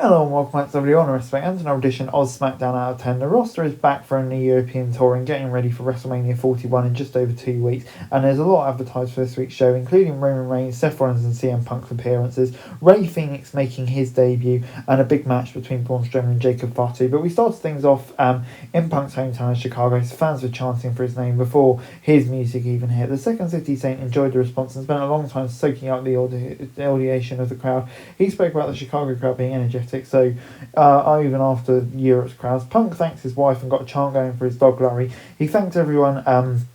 Hello and welcome back to everybody on Wrestling and another edition of Smackdown Out of 10. The roster is back for a new European tour and getting ready for WrestleMania 41 in just over 2 weeks, and there's a lot advertised for this week's show, including Roman Reigns, Seth Rollins and CM Punk's appearances, Rey Fenix making his debut, and a big match between Braun Strowman and Jacob Fatu. But we started things off in Punk's hometown of Chicago, so fans were chanting for his name before his music even hit. The Second City Saint enjoyed the response and spent a long time soaking up the audiation of the crowd. He spoke about the Chicago crowd being energetic. So, even after Europe's crowds, Punk thanked his wife and got a chant going for his dog Larry. He thanked everyone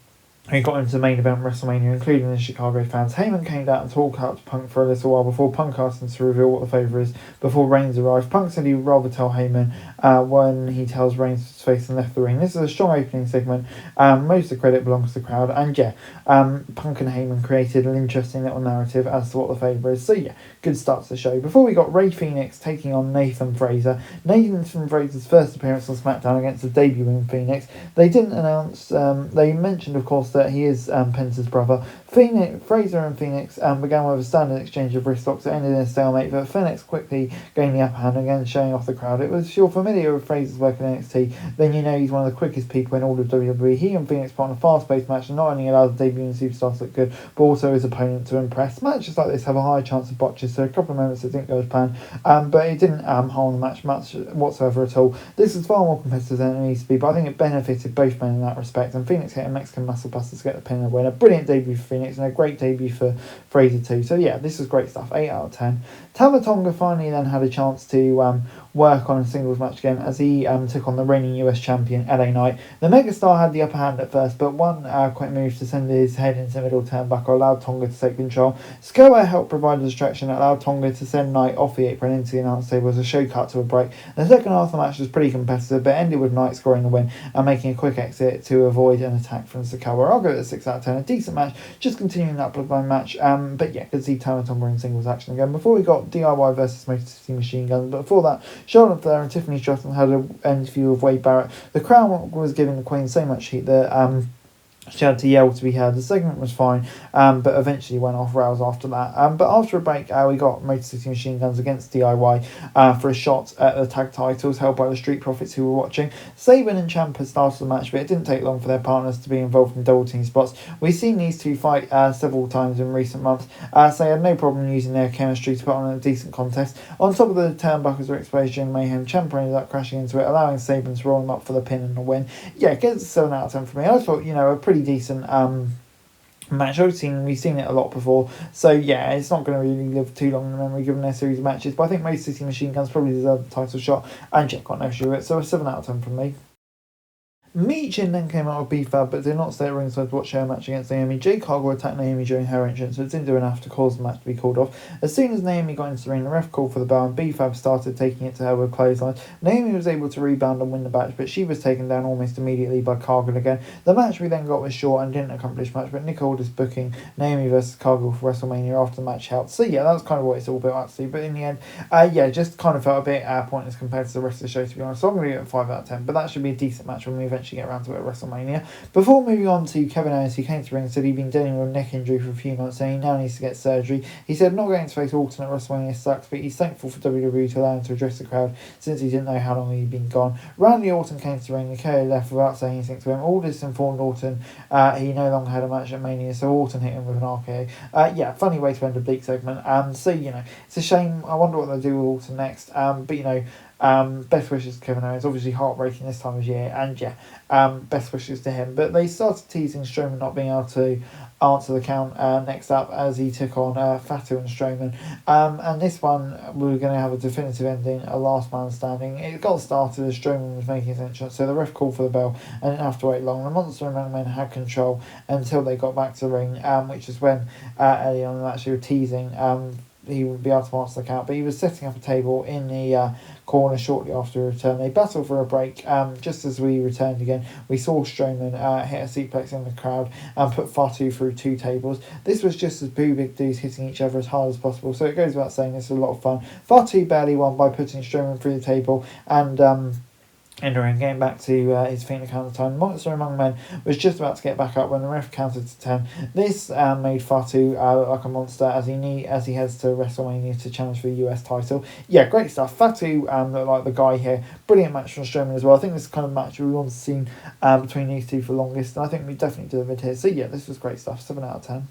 who got into the main event of WrestleMania, including the Chicago fans. Heyman came down and talked up to Punk for a little while before Punk asked him to reveal what the favour is before Reigns arrived. Punk said he would rather tell Heyman when he tells Reigns his face and left the ring. This is a strong opening segment. Most of the credit belongs to the crowd. And Punk and Heyman created an interesting little narrative as to what the favour is. So good start to the show. Before we got Rey Fenix taking on Nathan Frazer. Nathan Frazer's first appearance on SmackDown against the debuting Fenix. They didn't announce, they mentioned of course that he is Penta's brother. Frazer and Fenix began with a standard exchange of wrist locks that ended in a stalemate, but Fenix quickly gained the upper hand, again showing off the crowd. It was, if you're familiar with Frazer's work in NXT, then you know he's one of the quickest people in all of WWE. He and Fenix put on a fast-paced match and not only allowed the debuting superstars to look good, but also his opponent to impress. Matches like this have a high chance of botches, so a couple of moments that didn't go as planned, but it didn't harm the match much whatsoever at all. This is far more competitive than it needs to be, but I think it benefited both men in that respect, and Fenix hit a Mexican muscle buster to get the pin and win. A brilliant debut for Fenix and a great debut for Frazer too. So this is great stuff. 8 out of 10. Tama Tonga finally then had a chance to work on a singles match again as he took on the reigning US champion LA Knight. The megastar had the upper hand at first, but one quick move to send his head into the middle turnbuckle allowed Tonga to take control. Scoa helped provide a distraction that allowed Tonga to send Knight off the apron into the announce table as a show cut to a break. The second half of the match was pretty competitive, but ended with Knight scoring the win and making a quick exit to avoid an attack from Sakawa. I'll go with a 6 out of 10. A decent match, just continuing that bloodline match. Could see Tama Tonga in singles action again. Before we got DIY versus Motor City Machine Guns, but before that, Charlotte Flair and Tiffany Stratton had an interview with Wade Barrett. The crowd was giving the Queen so much heat that she had to yell to be heard. The segment was fine, but eventually went off rails after that. But after a break, we got Motor City Machine Guns against DIY for a shot at the tag titles held by the Street Profits who were watching. Sabin and Ciampa started the match, but it didn't take long for their partners to be involved in double team spots. We've seen these two fight several times in recent months, so they had no problem using their chemistry to put on a decent contest. On top of the turnbuckles were exposed during Mayhem, Ciampa ended up crashing into it, allowing Sabin to roll him up for the pin and the win. It gets a 7 out of 10 for me. I thought, a pretty decent match. We've seen it a lot before, so it's not going to really live too long in the memory given their series of matches, but I think Motor City Machine Guns probably deserve the title shot, and Jack got no issue with it, so a 7 out of 10 from me. Meechin then came out with B-Fab but did not stay at ringside to watch her match against Naomi. Jade Cargill attacked Naomi during her entrance but didn't do enough to cause the match to be called off. As soon as Naomi got into the ring, the ref called for the bell and B-Fab started taking it to her with clotheslines. Naomi was able to rebound and win the match, but she was taken down almost immediately by Cargill again. The match we then got was short and didn't accomplish much, but Nick Aldis booking Naomi versus Cargill for WrestleMania after the match helped. So that's kind of what it's all built up to, but in the end, just kind of felt a bit pointless compared to the rest of the show, to be honest. So I'm going to give it a 5 out of 10, but that should be a decent match when we eventually get around to it at WrestleMania. Before moving on to Kevin Owens, he came to the ring and said he'd been dealing with a neck injury for a few months and he now needs to get surgery. He said not going to face Orton at WrestleMania sucks, but he's thankful for WWE to allow him to address the crowd since he didn't know how long he'd been gone. Randy Orton came to the ring and KO left without saying anything to him. Aldis informed Orton he no longer had a match at Mania, so Orton hit him with an RKO. Funny way to end a bleak segment. It's a shame. I wonder what they'll do with Orton next. Best wishes to Kevin Owens. Obviously heartbreaking this time of year, and best wishes to him. But they started teasing Strowman not being able to answer the count next up as he took on Fatu and Strowman. And this one, we were going to have a definitive ending, a last man standing. It got started as Strowman was making his entrance, so the ref called for the bell and didn't have to wait long. The Monster and Men had control until they got back to the ring, which is when early on they were teasing he would be able to answer the count, but he was setting up a table in the corner shortly after a return. They battled for a break. Just as we returned again, we saw Strowman hit a suplex in the crowd and put Fatu through 2 tables. This was just as two big dudes hitting each other as hard as possible, so it goes without saying this was a lot of fun. Fatu barely won by putting Strowman through the table, and in the ring, getting back to his feet in the counter time. Monster Among Men was just about to get back up when the ref counted to 10. This made Fatu look like a monster as he heads to WrestleMania to challenge for the US title. Yeah, great stuff. Fatu looked like the guy here. Brilliant match from Strowman as well. I think this is the kind of match we want to see between these two for longest, and I think we definitely delivered here. So yeah, this was great stuff. 7 out of 10.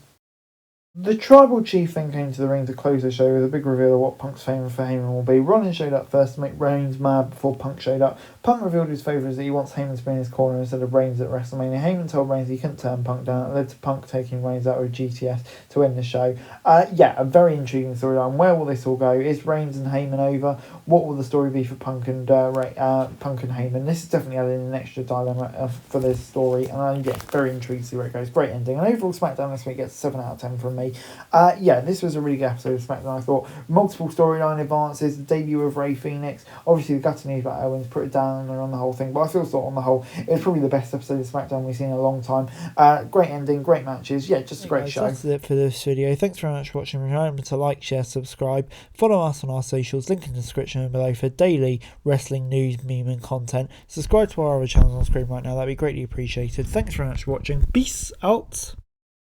The Tribal Chief then came to the ring to close the show with a big reveal of what Punk's fame for Heyman will be. Rollins showed up first to make Reigns mad before Punk showed up. Punk revealed his favour that he wants Heyman to be in his corner instead of Reigns at WrestleMania. Heyman told Reigns he couldn't turn Punk down. It led to Punk taking Reigns out with GTS to win the show. Yeah, a very intriguing storyline. Where will this all go? Is Reigns and Heyman over? What will the story be for Punk and Heyman? This is definitely adding an extra dilemma for this story, and I'm very intrigued to see where it goes. Great ending. And overall, SmackDown this week gets 7 out of 10 from me. Yeah, this was a really good episode of SmackDown. I thought multiple storyline advances, the debut of Fenix, obviously the gutted news about Owens, put it down on the whole thing, but I still thought on the whole it was probably the best episode of SmackDown we've seen in a long time. Great ending, great matches, yeah, just a great show. That's it for this video. Thanks very much for watching. Remember to like, share, subscribe, follow us on our socials, link in the description below for daily wrestling news, meme and content. Subscribe to our other channels on screen right now, that'd be greatly appreciated. Thanks very much for watching. Peace out.